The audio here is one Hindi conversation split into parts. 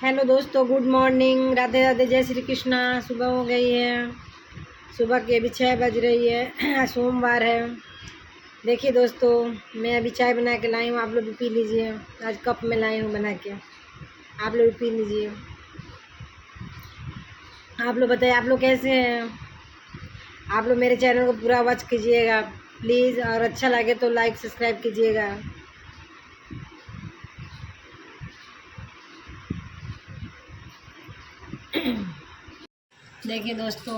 हेलो दोस्तों, गुड मॉर्निंग, राधे राधे, जय श्री कृष्णा। सुबह हो गई है, सुबह की अभी 6 बज रही है। आज सोमवार है। देखिए दोस्तों, मैं अभी चाय बना के लाई हूँ, आप लोग भी पी लीजिए। आज कप में लाई हूँ बना के, आप लोग भी पी लीजिए। आप लोग बताइए, आप लोग कैसे हैं? आप लोग मेरे चैनल को पूरा वॉच कीजिएगा प्लीज़, और अच्छा लगे तो लाइक सब्सक्राइब कीजिएगा। देखिए दोस्तों,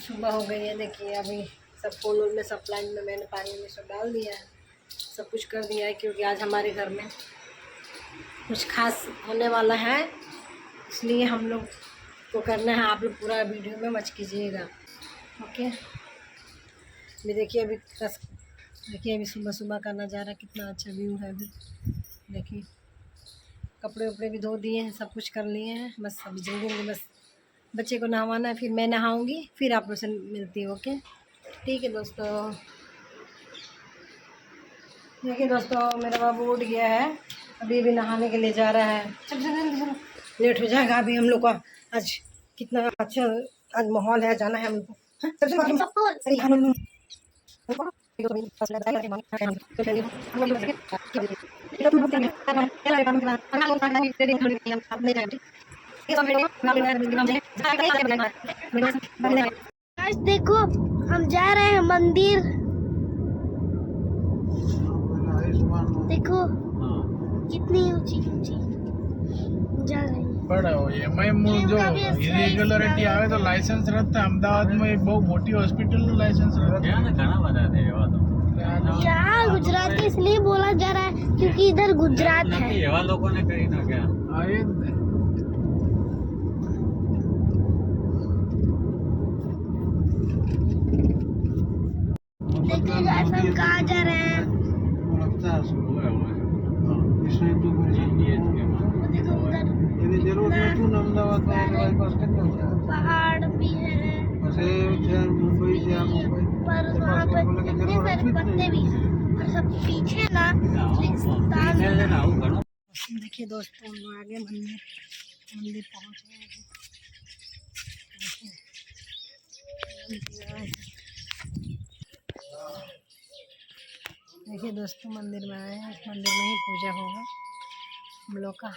सुबह हो गई है। देखिए अभी सब फूल में, सब प्लांट में मैंने पानी में सब डाल दिया है, सब कुछ कर दिया है, क्योंकि आज हमारे घर में कुछ खास होने वाला है, इसलिए हम लोग को करना है। आप लोग पूरा वीडियो में वॉच कीजिएगा, ओके। अभी देखिए, देखिए अभी सुबह सुबह का नज़ारा कितना अच्छा व्यू है। अभी देखिए कपड़े उपड़े भी धो दिए हैं, सब कुछ कर लिए हैं, बस अभी जल्दी बस बच्चे को नहवाना है, फिर मैं नहाऊंगी, फिर आप लोग से मिलती हूँ, ओके। ठीक है दोस्तों। देखिए दोस्तों, मेरा बाबू उठ गया है, अभी भी नहाने के लिए जा रहा है। चल चल जल्दी चलो, लेट हो जाएगा अभी हम लोग का। आज कितना अच्छा आज माहौल है, जाना है हम लोग को। हाँ, चल चल अरे हम लोग आज देखो, हम जा रहे हैं मंदिर। देखो कितनी ऊंची ऊंची जा रही है। बड़ा हो ये मैं जो इरेग्युलरिटी आवे तो लाइसेंस रहता अहमदाबाद में बहुत मोटी हॉस्पिटल નું लाइसेंस रहता है ना, घना बता दे एवा तो यहाँ गुजराती इसलिए बोला जा रहा है क्योंकि इधर गुजरात है। एवा लोगों ने करी ना क्या आए। देखिए गाइस, हम कहाँ जा रहे हैं। देखो उधर पहाड़ भी है, पर वहाँ पे कितने सारे पत्ते भी हैं, और सब पीछे ना रेगिस्तान। देखिए दोस्तों, हम आगे मंदिर पहुँच गए हैं। देखिए दोस्तों, मंदिर में आए हैं, मंदिर में ही पूजा होगा हम लोग का,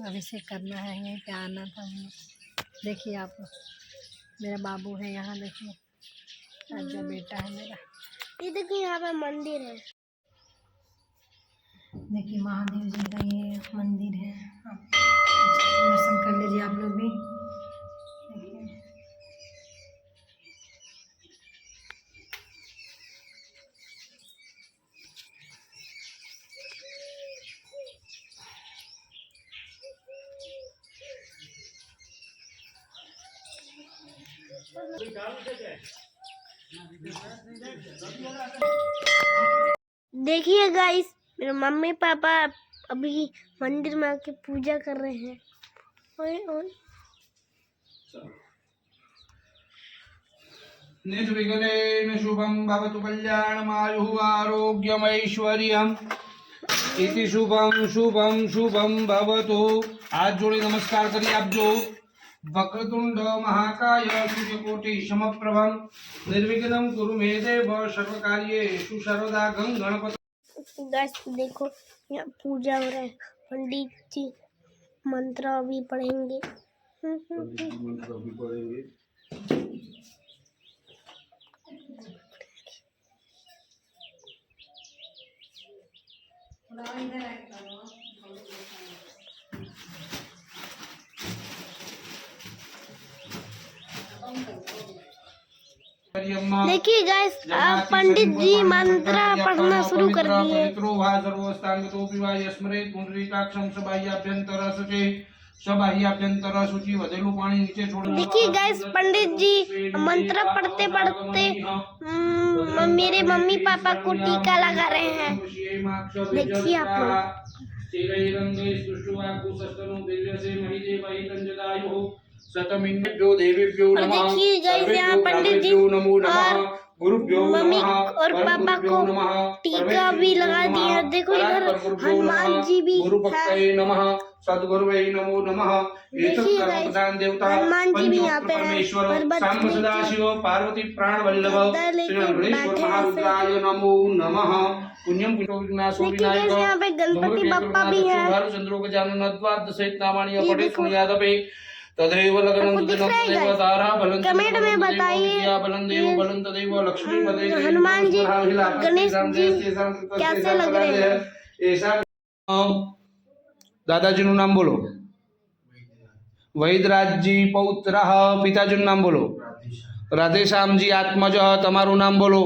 अभिषेक करना है, यहीं पे आना था हम लोग। देखिए आप, मेरा बाबू है यहाँ, देखिए राजा बेटा है मेरा। ये देखिए यहाँ पे मंदिर है। देखिए महादेव जी का ये मंदिर है, आप दर्शन कर लीजिए आप लोग भी। देखिए गाइस, मेरे मम्मी पापा अभी मंदिर में आके पूजा कर रहे हैं। ओए ओए निर्विघ्नेन शुभं भवतु कल्याणमायुः आरोग्यमैश्वर्यम् इति शुभं शुभं शुभं भवतु। हाथ जोड़े नमस्कार करिए आप जो। वक्रतुंड महाकाय सूर्यकोटि समप्रभं निर्विघ्नं कुरु मे देव सर्वकार्येषु सर्वदा गणपति। गाइस देखो, यहाँ पूजा हो रहा है, पंडित जी मंत्र भी पढ़ेंगे। देखिए गाइस, पंडित जी मंत्र पढ़ना शुरू कर दिए। देखिए गाइस, पंडित जी मंत्र पढ़ते पढ़ते मेरे मम्मी पापा को टीका लगा रहे हैं। देखिए आप लोग। सतमिन्नेभ्यो देवीभ्यो नमः, देखिए गाइस, यहाँ पंडित जी नमो नमः, गुरुभ्यो मम्मी नमः, और पापा को नमः, टीका भी लगा दिया। देखो इधर हनुमान जी भी है। गुरुभक्तये नमः, सद्गुरुवे नमो नमः। देखिए guys, देवता हनुमान जी भी यहाँ पे हैं। परमेश्वर पर्वत सांब लेके सदाशिव पार्वती प्राण वल्लभ गद्दा लेके श्री गणेश्वर बैठे हैं महारुद्राय नमो नमः। पुण्यम पुण्यविनाशो देखिए विनायक guys, यहाँ पे गणपति बप्पा भी हैं। चंद्रो के जानन अद्वाद सहित नामानि ये अपठे देखो। सुनियादपे तदेव लगनं आपको दिख रहा है तदेव guys? तारा बलं कमेंट में बताइए बलंदेव बलं तदेव लक्ष्मी पदे हनुमान जी, गणेश जी कैसे लग रहे हैं? ऐसा दादाजी નું નામ બોલો વૈદરાજજી પૌત્ર પિતાજીનું નામ બોલો રાધેશ્યામજી આત્મજ તમારું નામ બોલો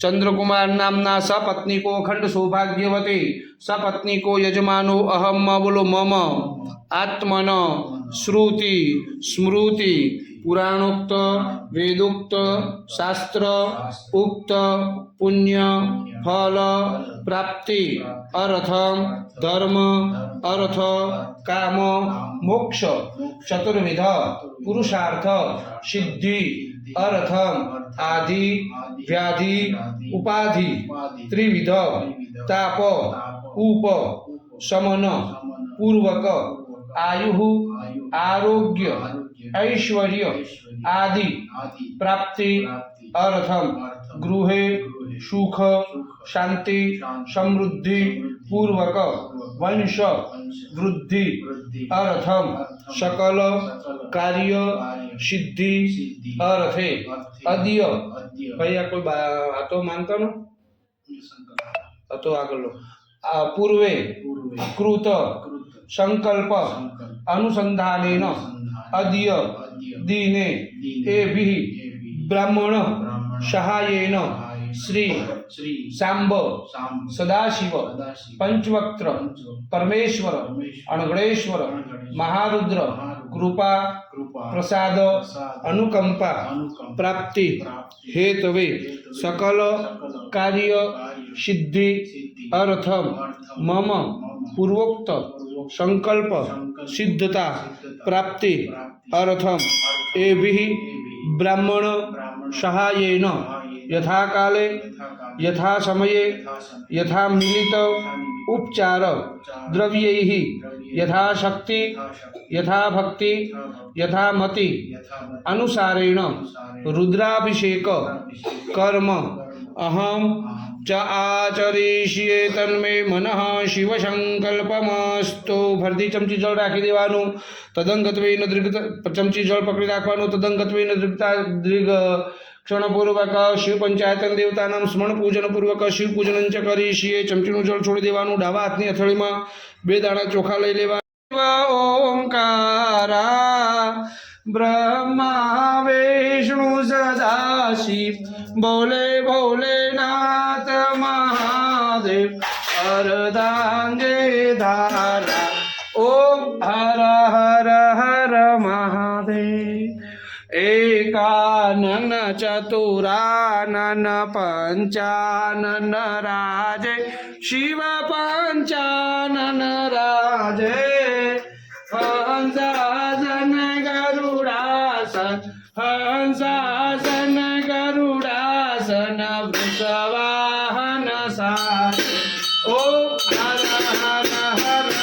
चंद्रकुमार नामना सपत्नीको अखंड सौभाग्यवती सपत्नीको यजमानो अहम बोलो मम आत्मन श्रुति स्मृति पुराणोक्त वेदोक्त शास्त्र उक्त पुण्य फल प्राप्ति अर्थम धर्म अर्थ काम मोक्ष चतुर्विध पुरुषार्थ सिद्धि अर्थम आदि व्याधि उपाधि त्रिविध ताप उप शमन पूर्वक आयु आरोग्य ऐश्वर्य आदि प्राप्ति अर्थम गृहे सुख शांति समृद्धि पूर्वक वंश वृद्धि अर्थम सकल कार्य सिद्धि अर्थे अद्य भैया कोई तो मानता न तो आगे लो पूर्वे कृत संकल्प अनुसंधानेन अद्य दिने एभिः ब्राह्मण सहायेन श्री सांब सदाशिव पंचवक्त्र परमेश्वर अनगणेश्वर महारुद्र कृपा प्रसाद अनुकंपा प्राप्ति हेतवे सकल कार्य सिद्धि अर्थम मम पूर्वोक्त संकल्प सिद्धता प्राप्ति अर्थम एभिः ब्राह्मण सहायेन यथा काले यथा समये यथा मिलित उपचार द्रव्यैः यथा शक्ति यथा भक्ति यथा मति अनुसारेण रुद्राभिषेक कर्म अहम च आचरिष्ये तन्मे मनः शिव संकल्पमस्तु भरती चमची जल राखी देवानुं तदंगत्वेन दीर्घ चमची जल पकड़ी राखवानुं तदंगत्वेन दीर्घ क्षणपूर्वक शिव पंचायतन देवतानां स्मरण पूजन पूर्वक शिव पूजन च करीशीए चमचीનું જળ છોડી દેવાનું ડાબા હાથની હથેળીમાં બે દાણા ચોખા લઈ લેવા ओंकारा ब्रह्मा विष्णु सदाशिव बोले भोलेनाथ महादेव अर्धांगे धारा ओम हर हर हर महादेव एकानन चतुरानन पंचानन राजे शिव पंचानन राजे हंसासन गरुडासन हंसासन गरुडासन वृषवाहन सार ओम हर हर हर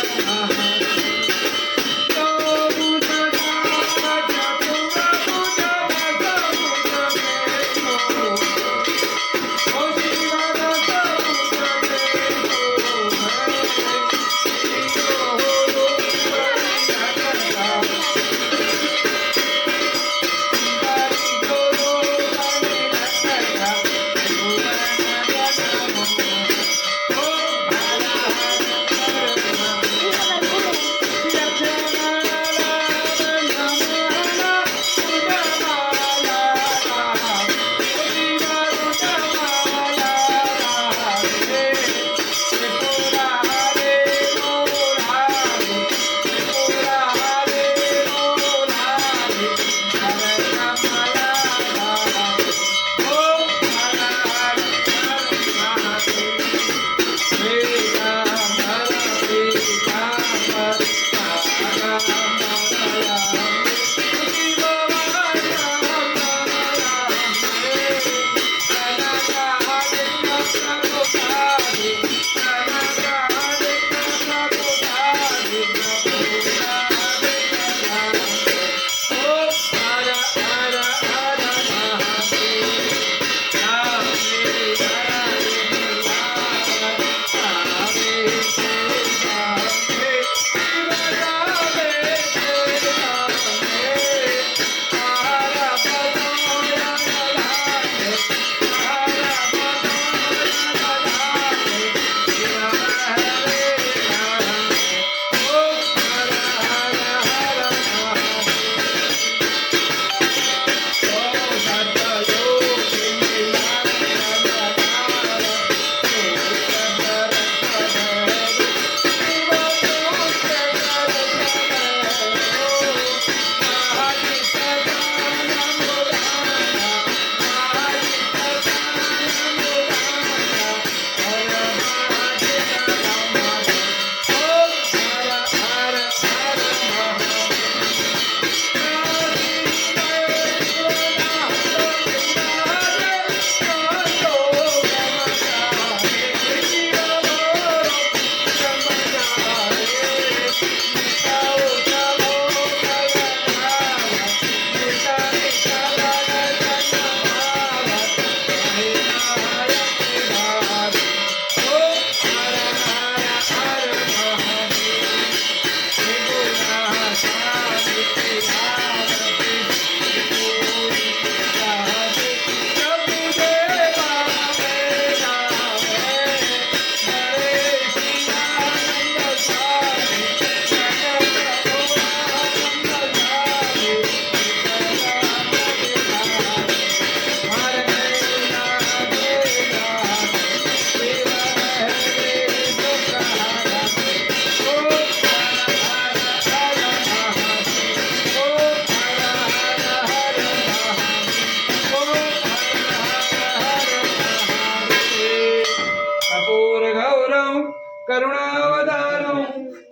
गौरं करुणावतारं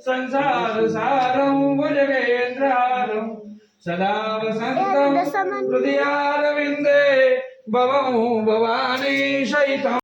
संसारसारं भुजगेन्द्रारं सदा वसन्तं हृदयारविन्दे भवं भवानी शयितम्